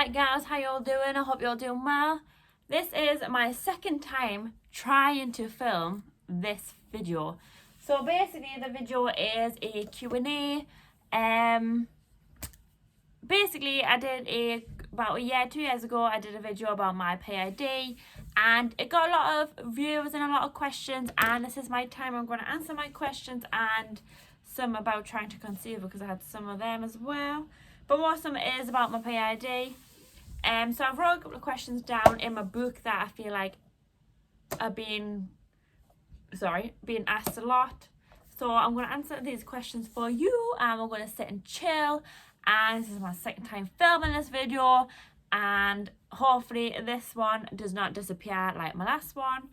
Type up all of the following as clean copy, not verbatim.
Hi guys, how y'all doing? I hope you're doing well. This is my second time trying to film this video. So basically the video is a Q&A. Basically I did about a year, 2 years ago, I did a video about my PID and it got a lot of views and a lot of questions, and this is my time. I'm going to answer my questions and some about trying to conceive because I had some of them as well. But most of them is about my PID. So I've wrote a couple of questions down in my book that I feel like are being asked a lot. So I'm going to answer these questions for you, and we're going to sit and chill. And this is my second time filming this video, and hopefully this one does not disappear like my last one.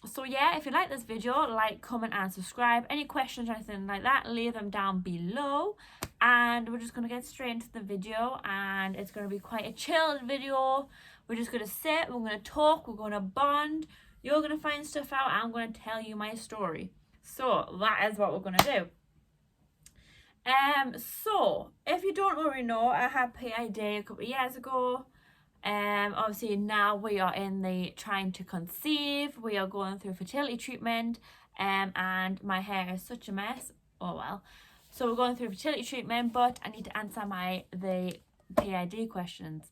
So yeah, if you like this video, like, comment and subscribe. Any questions or anything like that, leave them down below, and we're just going to get straight into the video, and it's going to be quite a chilled video. We're just going to sit, we're going to talk, we're going to bond, you're going to find stuff out, I'm going to tell you my story. So that is what we're going to do. So if you don't already know, I had PID a couple of years ago. Obviously now we are in the trying to conceive, we are going through fertility treatment, and my hair is such a mess. Oh well. So we're going through fertility treatment, but I need to answer the PID questions.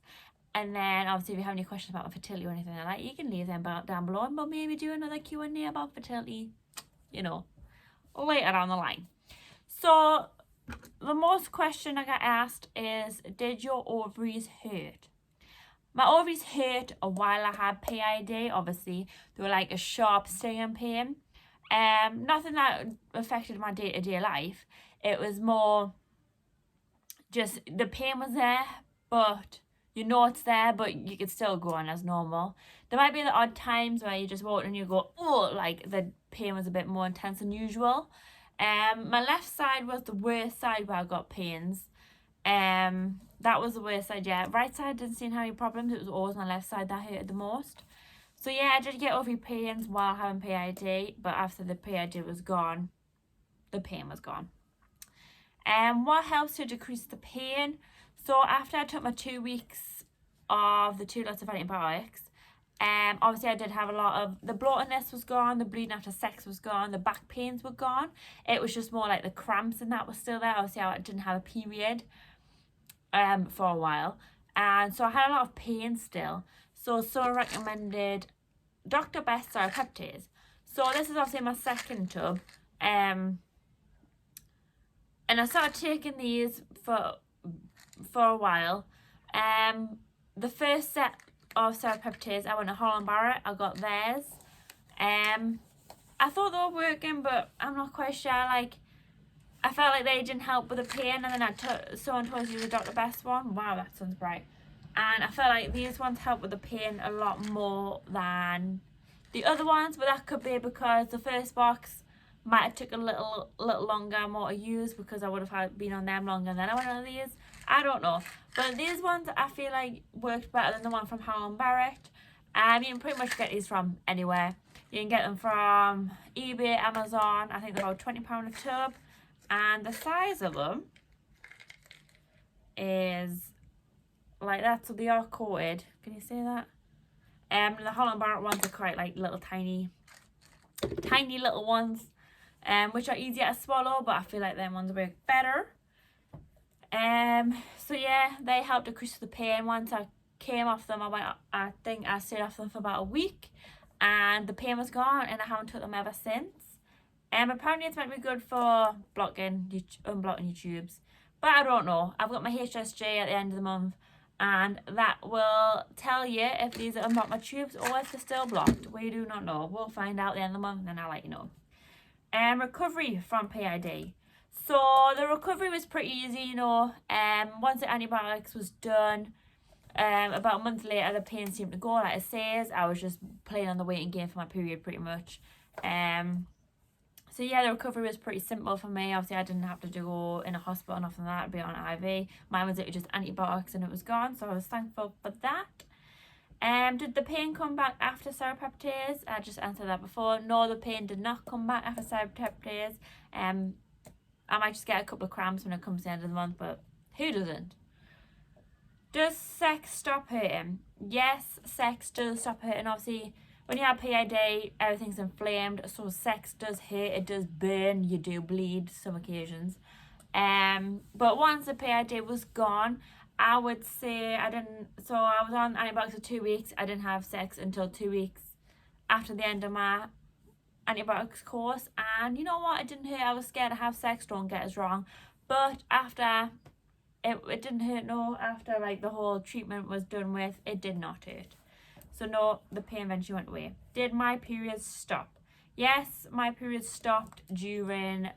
And then obviously if you have any questions about fertility or anything like that, you can leave them down below, and we'll maybe do another Q&A about fertility, you know, later down the line. So the most question I got asked is, did your ovaries hurt? My ovaries hurt while I had PID, obviously. They were like a sharp stinging pain. Nothing that affected my day-to-day life. It was more just the pain was there, but you know it's there, but you could still go on as normal. There might be the odd times where you just walk and you go, oh, like the pain was a bit more intense than usual. My left side was the worst side where I got pains. That was the worst side, yeah. Right side didn't seem to have any problems. It was always my left side that hurted the most. So yeah, I did get ovary pains while having PID, but after the PID was gone, the pain was gone. What helps to decrease the pain? So after I took my 2 weeks of the 2 lots of antibiotics, obviously I did have a lot of, the bloatiness was gone, the bleeding after sex was gone, the back pains were gone. It was just more like the cramps and that was still there. Obviously I didn't have a period for a while, and so I had a lot of pain still. So someone recommended Dr. Best Fertility. So this is obviously my second tub, and I started taking these for a while. The first set of serapeptides, I went to Holland Barrett, I got theirs. I thought they were working, but I'm not quite sure. Like, I felt like they didn't help with the pain, and then someone told you the Dr. Best one. Wow, that sounds bright. And I felt like these ones help with the pain a lot more than the other ones, but that could be because the first box might have took a little longer, more to use, because I would have been on them longer than I went on these. I don't know, but these ones I feel like worked better than the one from Holland Barrett. You can pretty much get these from anywhere. You can get them from eBay, Amazon. I think they're about £20 a tub. And the size of them is like that, so they are coated. Can you see that? The Holland Barrett ones are quite like little tiny little ones, which are easier to swallow, but I feel like them ones work better. So yeah, they helped decrease the pain. Once I came off them, I think I stayed off them for about a week, and the pain was gone, and I haven't took them ever since. Apparently it's meant to be good for unblocking your tubes, but I don't know. I've got my HSJ at the end of the month, and that will tell you if these are unblocked my tubes or if they're still blocked. We do not know. We'll find out at the end of the month, and then I'll let you know. Recovery from PID. So the recovery was pretty easy, you know. Once the antibiotics was done, about a month later the pain seemed to go. Like it says, I was just playing on the waiting game for my period pretty much. So yeah, the recovery was pretty simple for me. Obviously I didn't have to go in a hospital or nothing like that, be on IV. Mine was literally just antibiotics and it was gone, so I was thankful for that. Did the pain come back after serapeptase? I just answered that before. No, the pain did not come back after serapeptase. I might just get a couple of cramps when it comes to the end of the month, but who doesn't? Does sex stop hurting? Yes, sex does stop hurting. Obviously, when you have PID, everything's inflamed, so sex does hurt, it does burn, you do bleed some occasions. But once the PID was gone, I would say I was on antibiotics for 2 weeks. I didn't have sex until 2 weeks after the end of my antibiotics course, and you know what, it didn't hurt. I was scared to have sex, don't get us wrong, but after it didn't hurt. No, after like the whole treatment was done with, it did not hurt. So no, the pain eventually went away. Did my periods stop? Yes, my periods stopped during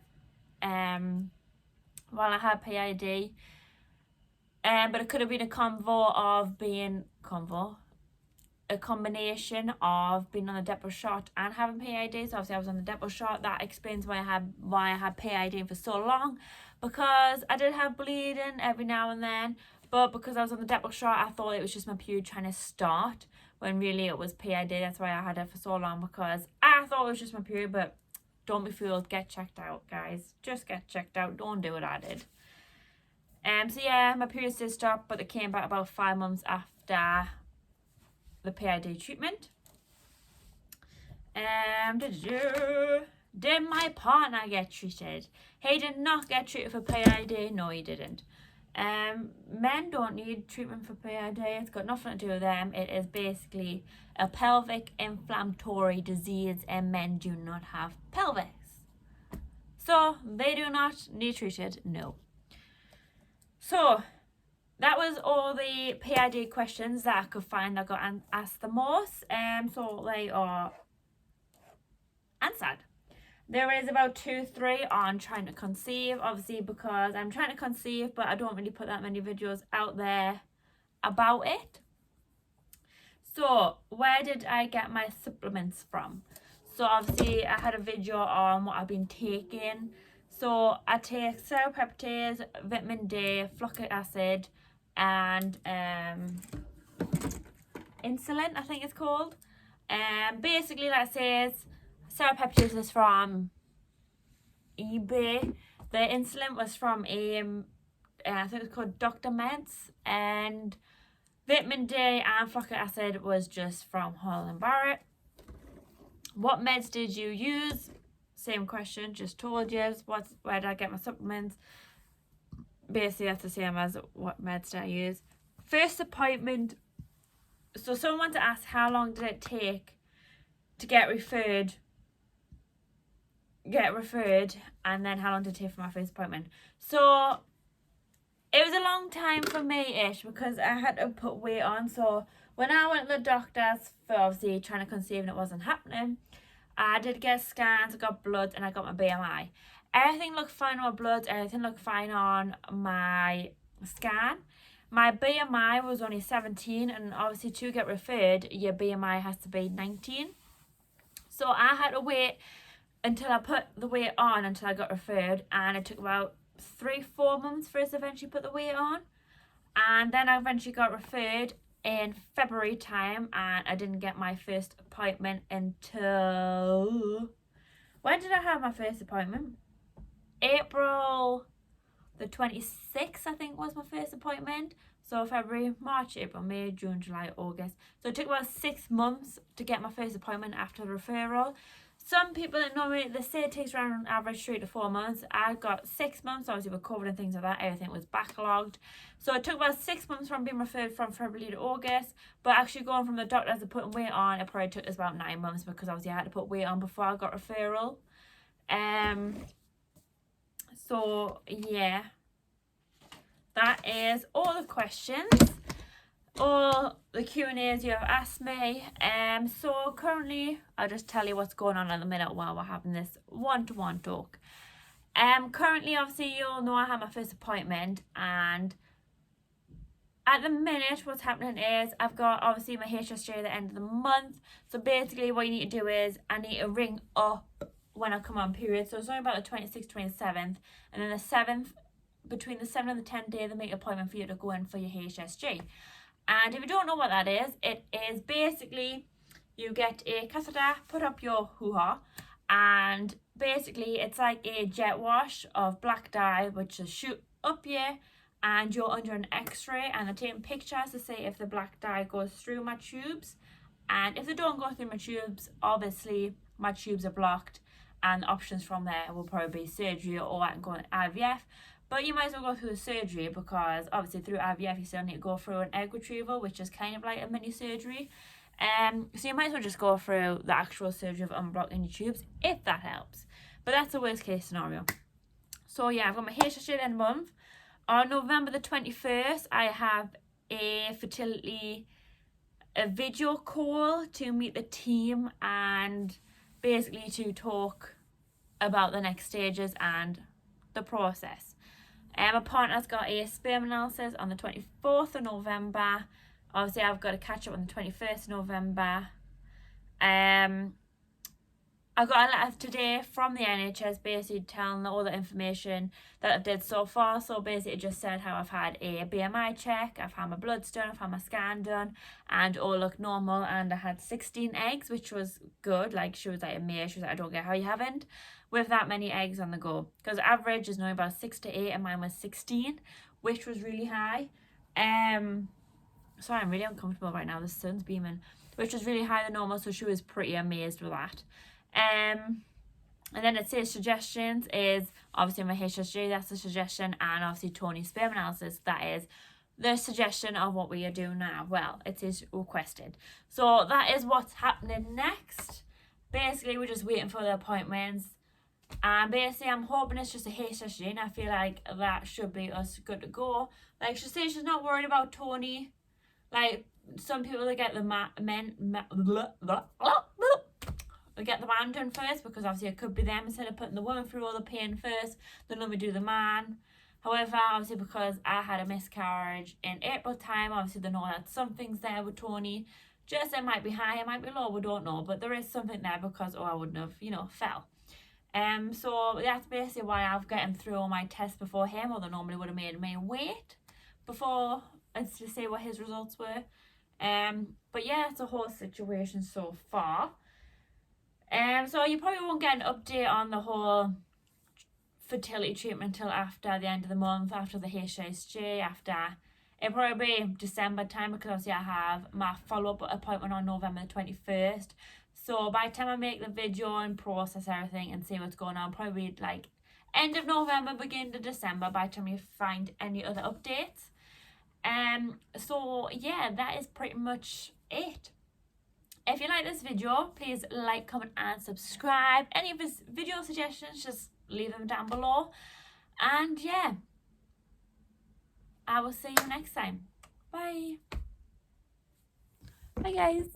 while I had PID, but it could have been a combination of being on the depot shot and having PID. So obviously I was on the depot shot. That explains why I had PID for so long, because I did have bleeding every now and then, but because I was on the depot shot, I thought it was just my period trying to start, when really it was PID. That's why I had it for so long, because I thought it was just my period. But don't be fooled, get checked out, guys. Just get checked out, don't do what I did. So yeah, my periods did stop, but they came back about 5 months after the PID treatment. Did my partner get treated? He did not get treated for PID. No, he didn't. Men don't need treatment for PID. It's got nothing to do with them. It is basically a pelvic inflammatory disease, and men do not have pelvis, so they do not need treated. No. So that was all the PID questions that I could find that got asked the most. So they are answered. There is about 2-3 on trying to conceive, obviously because I'm trying to conceive, but I don't really put that many videos out there about it. So where did I get my supplements from? So obviously I had a video on what I've been taking. So I take serapeptase, vitamin D, folic acid, and insulin, I think it's called. Basically, like it says, serapeptase is from eBay. The insulin was from I think it's called Dr. Meds, and vitamin D and folic acid was just from Holland Barrett. What meds did you use? Same question, just told you. Where did I get my supplements? Basically that's the same as what meds did I use. First appointment. So someone to ask how long did it take to get referred, and then how long did it take for my first appointment. So it was a long time for me-ish, because I had to put weight on. So when I went to the doctors for obviously trying to conceive and it wasn't happening, I did get scans, I got blood, and I got my BMI. Everything looked fine on my blood, everything looked fine on my scan. My BMI was only 17, and obviously to get referred, your BMI has to be 19. So I had to wait until I put the weight on until I got referred, and it took about 3-4 months for us to eventually put the weight on. And then I eventually got referred in February time, and I didn't get my first appointment until... When did I have my first appointment? April the 26th, I think, was my first appointment. So February, March, April, May, June, July, August. So it took about 6 months to get my first appointment after the referral. Some people that normally, they say it takes around on average 3 to 4 months. I got 6 months, obviously with COVID and things like that, everything was backlogged. So it took about 6 months from being referred from February to August. But actually going from the doctors to putting weight on, it probably took us about 9 months, because obviously I had to put weight on before I got referral. So yeah, that is all the questions, all the Q&As you have asked me. So currently, I'll just tell you what's going on at the minute while we're having this one-to-one talk. Currently, obviously, you all know I had my first appointment, and at the minute, what's happening is I've got obviously my HSG at the end of the month. So basically, what you need to do is I need to ring up when I come on period. So it's only about the 26th, 27th, and then the 7th, between the 7th and the 10th day, they make an appointment for you to go in for your HSG. And if you don't know what that is, it is basically you get a catheter put up your hoo-ha, and basically it's like a jet wash of black dye which will shoot up you, and you're under an x-ray and they're taking pictures to see if the black dye goes through my tubes, and if they don't go through my tubes, obviously my tubes are blocked and the options from there will probably be surgery or I can go into IVF. But you might as well go through the surgery, because obviously through IVF you still need to go through an egg retrieval, which is kind of like a mini surgery. So you might as well just go through the actual surgery of unblocking your tubes, if that helps. But that's the worst case scenario. So yeah, I've got my HSG at the end of the month. On November the 21st, I have a fertility video call to meet the team and basically to talk about the next stages and the process. My partner's got a sperm analysis on the 24th of November. Obviously, I've got to catch up on the 21st of November. I got a letter today from the NHS basically telling all the information that I've did so far. So basically it just said how I've had a BMI check, I've had my bloods done, I've had my scan done, and all looked normal, and I had 16 eggs, which was good. Like, she was like amazed. She was like, I don't get how you haven't with that many eggs on the go, because average is now about 6 to 8 and mine was 16, which was really high. Sorry, I'm really uncomfortable right now, the sun's beaming, which was really higher than normal, so she was pretty amazed with that. And then it says suggestions is obviously my HSG, that's the suggestion, and obviously Tony's sperm analysis, that is the suggestion of what we are doing now. Well, it is requested. So that is what's happening next. Basically, we're just waiting for the appointments, and basically I'm hoping it's just a HSG, and I feel like that should be us good to go. Like, she says she's not worried about Tony. Like, some people, they get the we get the man done first, because obviously it could be them, instead of putting the woman through all the pain first, then let me do the man. However, obviously because I had a miscarriage in April time, obviously they know that something's there with Tony. Just, it might be high, it might be low, we don't know, but there is something there, because I wouldn't have, fell. So that's basically why I've got him through all my tests before him, or they normally would have made me wait before it's to see what his results were. But yeah, it's a whole situation so far. So you probably won't get an update on the whole fertility treatment until after the end of the month, after the HSG, after it'll probably be December time, because obviously I have my follow-up appointment on November the 21st. So by the time I make the video and process everything and see what's going on, probably like end of November, beginning of December, by the time you find any other updates. So yeah, that is pretty much it. If you like this video, please like, comment and subscribe. Any of his video suggestions, just leave them down below. And yeah, I will see you next time. Bye. Bye guys.